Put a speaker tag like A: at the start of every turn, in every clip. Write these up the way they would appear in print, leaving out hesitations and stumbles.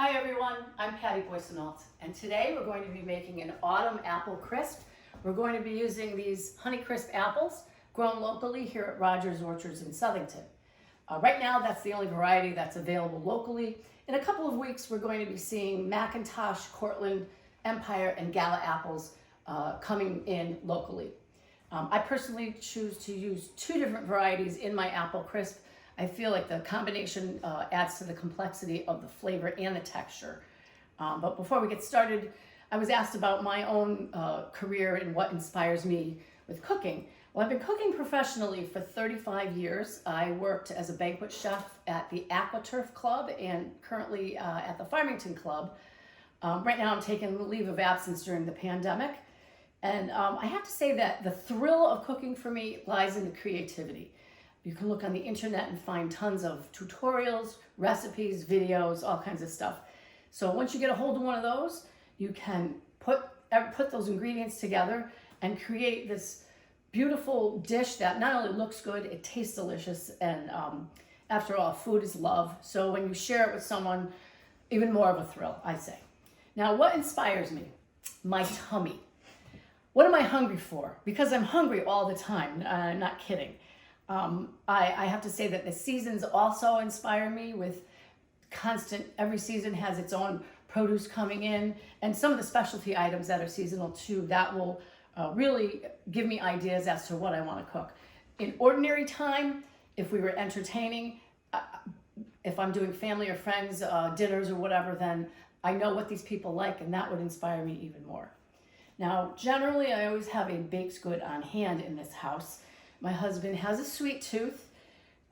A: Hi everyone, I'm Patty Boysenalt, and today we're going to be making an autumn apple crisp. We're going to be using these Honeycrisp apples grown locally here at Rogers Orchards in Southington. Right now that's the only variety that's available locally. In a couple of weeks we're going to be seeing McIntosh, Cortland, Empire, and Gala apples coming in locally. I personally choose to use two different varieties in my apple crisp. I feel like the combination adds to the complexity of the flavor and the texture. But before we get started, I was asked about my own career and what inspires me with cooking. Well, I've been cooking professionally for 35 years. I worked as a banquet chef at the AquaTurf Club and currently at the Farmington Club. Right now I'm taking leave of absence during the pandemic. And I have to say that the thrill of cooking for me lies in the creativity. You can look on the internet and find tons of tutorials, recipes, videos, all kinds of stuff. So once you get a hold of one of those, you can put those ingredients together and create this beautiful dish that not only looks good, it tastes delicious, and after all, food is love. So when you share it with someone, even more of a thrill, I say. Now, what inspires me? My tummy. What am I hungry for? Because I'm hungry all the time, not kidding. I have to say that the seasons also inspire me with every season has its own produce coming in, and some of the specialty items that are seasonal too, that will really give me ideas as to what I want to cook. In ordinary time, if we were entertaining, if I'm doing family or friends dinners or whatever, then I know what these people like, and that would inspire me even more. Now, generally, I always have a baked good on hand in this house. My husband has a sweet tooth,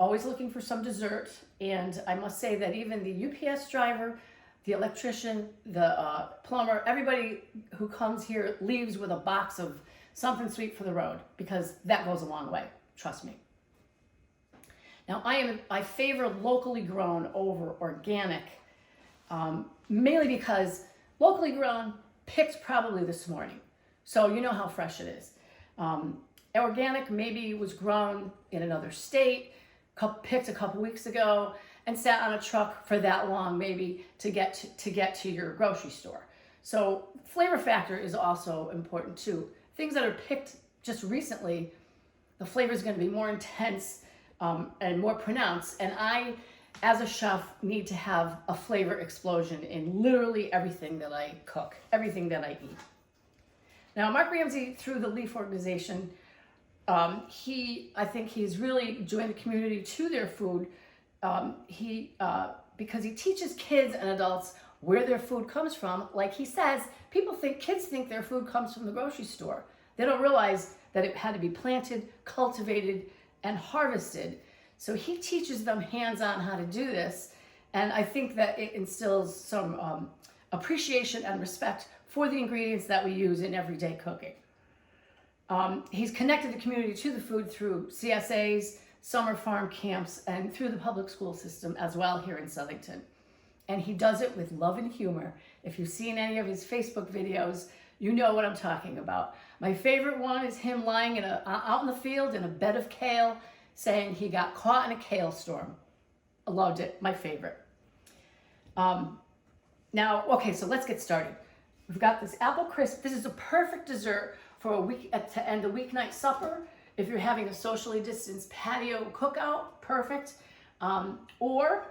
A: always looking for some dessert, and I must say that even the UPS driver, the electrician, the plumber, everybody who comes here leaves with a box of something sweet for the road, because that goes a long way, trust me. Now, I favor locally grown over organic, mainly because locally grown picked probably this morning, so you know how fresh it is. Organic maybe was grown in another state, picked a couple weeks ago, and sat on a truck for that long, maybe to get to your grocery store. So flavor factor is also important too. Things that are picked just recently, the flavor is going to be more intense and more pronounced. And I, as a chef, need to have a flavor explosion in literally everything that I cook, everything that I eat. Now, Mark Ramsey, through the Leaf organization, I think he's really joined the community to their food. Because he teaches kids and adults where their food comes from. Like he says, kids think their food comes from the grocery store. They don't realize that it had to be planted, cultivated, and harvested. So he teaches them hands-on how to do this. And I think that it instills some appreciation and respect for the ingredients that we use in everyday cooking. He's connected the community to the food through CSAs, summer farm camps, and through the public school system as well here in Southington. And he does it with love and humor. If you've seen any of his Facebook videos, you know what I'm talking about. My favorite one is him lying out in the field in a bed of kale, saying he got caught in a kale storm. I loved it, my favorite. Now, okay, so let's get started. We've got this apple crisp. This is a perfect dessert for a week to end a weeknight supper. If you're having a socially distanced patio cookout, perfect. Or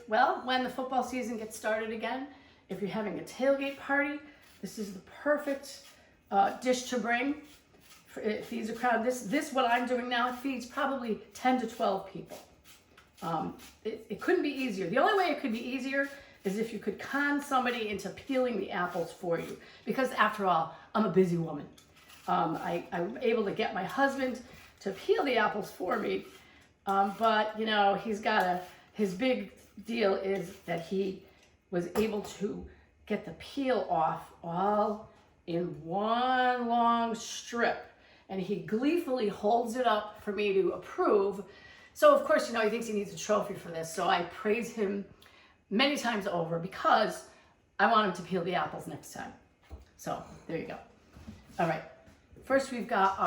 A: when the football season gets started again, if you're having a tailgate party, this is the perfect dish to bring. It feeds a crowd. This what I'm doing now, it feeds probably 10 to 12 people. It couldn't be easier. The only way it could be easier is if you could con somebody into peeling the apples for you. Because after all, I'm a busy woman. I'm able to get my husband to peel the apples for me, but you know, his big deal is that he was able to get the peel off all in one long strip, and he gleefully holds it up for me to approve. So of course, you know, he thinks he needs a trophy for this, so I praise him many times over because I want him to peel the apples next time. So there you go. All right. First, we've got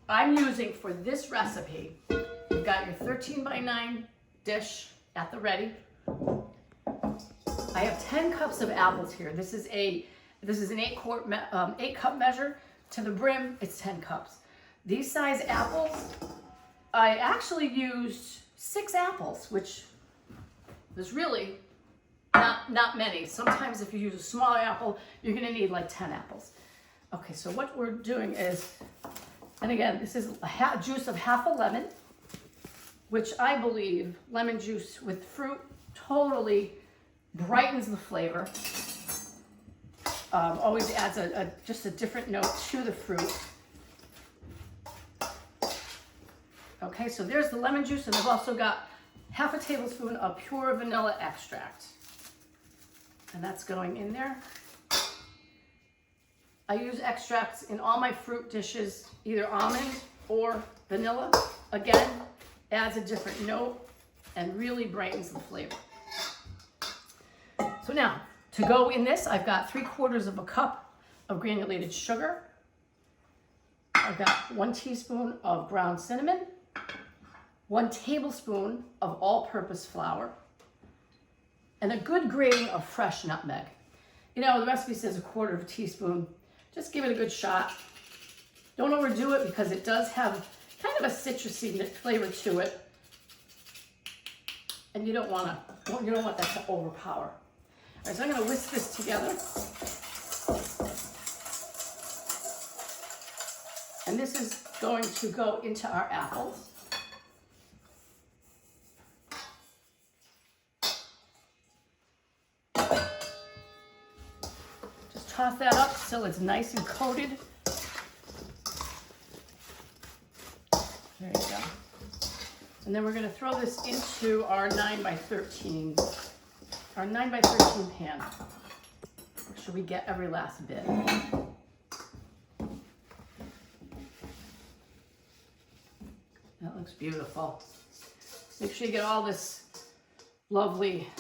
A: I'm using for this recipe, you've got your 13 by 9 dish at the ready. I have 10 cups of apples here. This is an 8 cup measure. To the brim, it's 10 cups. These size apples, I actually used 6 apples, which is really not many. Sometimes if you use a smaller apple, you're gonna need like 10 apples. Okay, so what we're doing is, and again, this is juice of half a lemon, which I believe lemon juice with fruit totally brightens the flavor. Always adds just a different note to the fruit. Okay, so there's the lemon juice, and I've also got half a tablespoon of pure vanilla extract. And that's going in there. I use extracts in all my fruit dishes, either almond or vanilla. Again, adds a different note and really brightens the flavor. So now, to go in this, I've got 3/4 of a cup of granulated sugar. I've got 1 teaspoon of ground cinnamon, 1 tablespoon of all-purpose flour, and a good grating of fresh nutmeg. You know, the recipe says 1/4 teaspoon. Just give it a good shot. Don't overdo it because it does have kind of a citrusy flavor to it, and you don't want that to overpower. All right, so I'm going to whisk this together. And this is going to go into our apples. Just toss that up till it's nice and coated. There you go. And then we're going to throw this into our 9x13. Our 9x13 pan. Make sure we get every last bit. That looks beautiful. Make sure you get all this lovely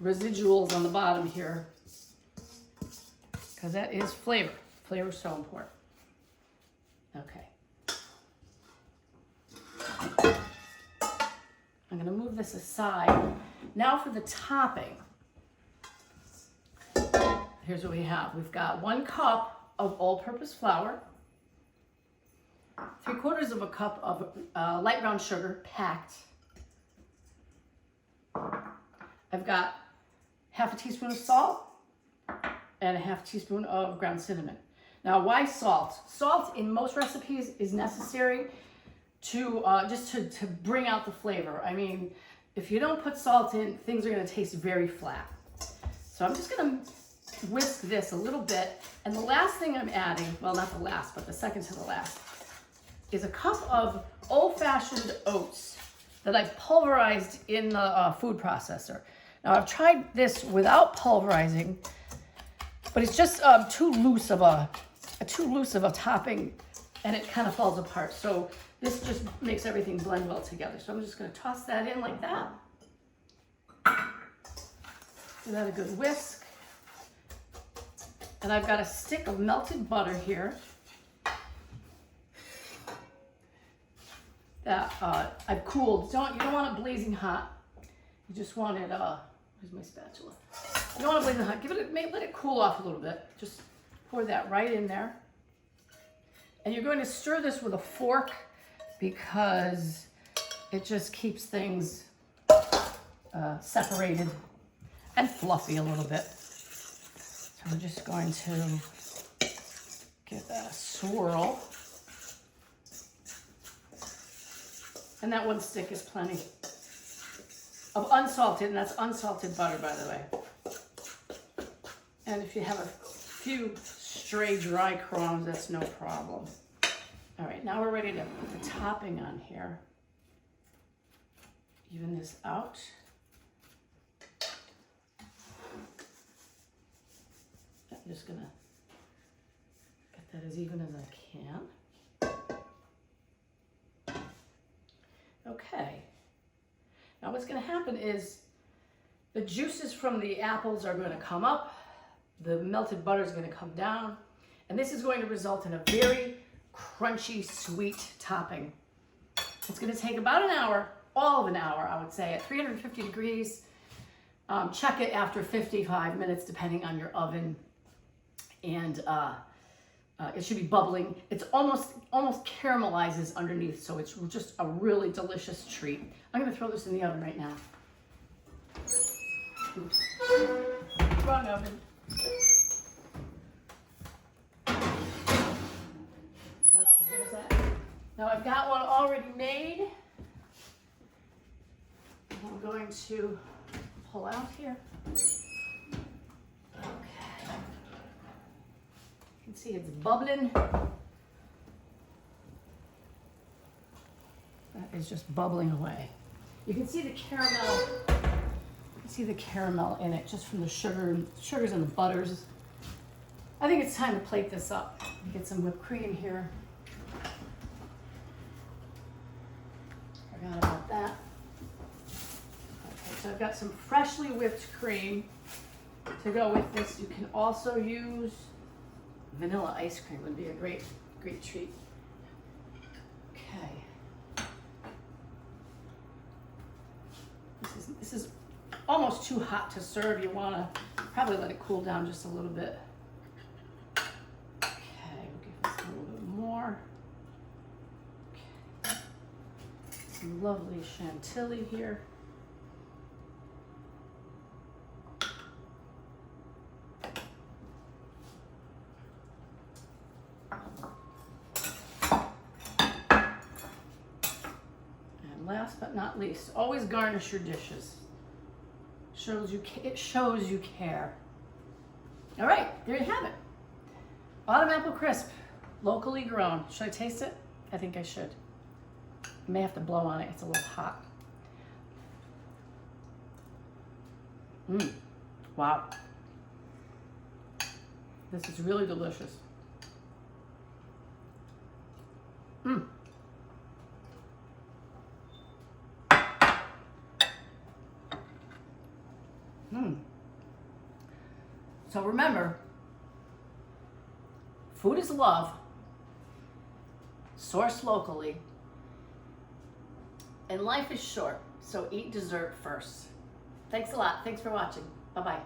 A: residuals on the bottom here, because that is flavor. Flavor is so important. Okay. I'm going to move this aside. Now for the topping. Here's what we have. We've got 1 cup of all-purpose flour, 3/4 of a cup of light brown sugar packed. I've got half a teaspoon of salt and a half teaspoon of ground cinnamon. Now, why salt? Salt in most recipes is necessary to just to bring out the flavor. I mean, if you don't put salt in, things are going to taste very flat. So I'm just going to whisk this a little bit. And the last thing I'm adding, well, not the last, but the second to the last, is a cup of old-fashioned oats that I've pulverized in the food processor. Now, I've tried this without pulverizing, but it's just too loose of a topping, and it kind of falls apart. So this just makes everything blend well together. So I'm just going to toss that in like that. Give that a good whisk. And I've got a stick of melted butter here that I've cooled. You don't want it blazing hot. You just want it, where's my spatula? You don't want it blazing hot. Let it cool off a little bit. Just pour that right in there. And you're going to stir this with a fork because it just keeps things separated and fluffy a little bit. So we're just going to give that a swirl. And that 1 stick is plenty of unsalted, and that's unsalted butter, by the way. And if you have a few stray dry crumbs, that's no problem. All right, now we're ready to put the topping on here. Even this out. I'm just gonna get that as even as I can. Okay. Now what's gonna happen is the juices from the apples are gonna come up, the melted butter is gonna come down, and this is going to result in a very crunchy, sweet topping. It's gonna take about an hour, all of an hour, I would say, at 350 degrees Check it after 55 minutes, depending on your oven, and it should be bubbling. It's almost caramelizes underneath, so it's just a really delicious treat. I'm gonna throw this in the oven right now. Oops. Wrong oven. Okay, there's that. Now I've got one already made. I'm going to pull out here. Okay. You can see it's bubbling. That is just bubbling away. You can see the caramel. You can see the caramel in it just from the sugars and the butters. I think it's time to plate this up. Get some whipped cream here. Forgot about that. Okay, so I've got some freshly whipped cream to go with this. You can also use vanilla ice cream, would be a great treat. Okay. This is almost too hot to serve. You want to probably let it cool down just a little bit. Okay, we'll give this a little bit more. Okay. Some lovely chantilly here. Last but not least, always garnish your dishes. It shows you care. All right, there you have it. Autumn apple crisp, locally grown. Should I taste it? I think I should. I may have to blow on it. It's a little hot. Wow. This is really delicious. So remember, food is love, sourced locally, and life is short, so eat dessert first. Thanks a lot. Thanks for watching. Bye-bye.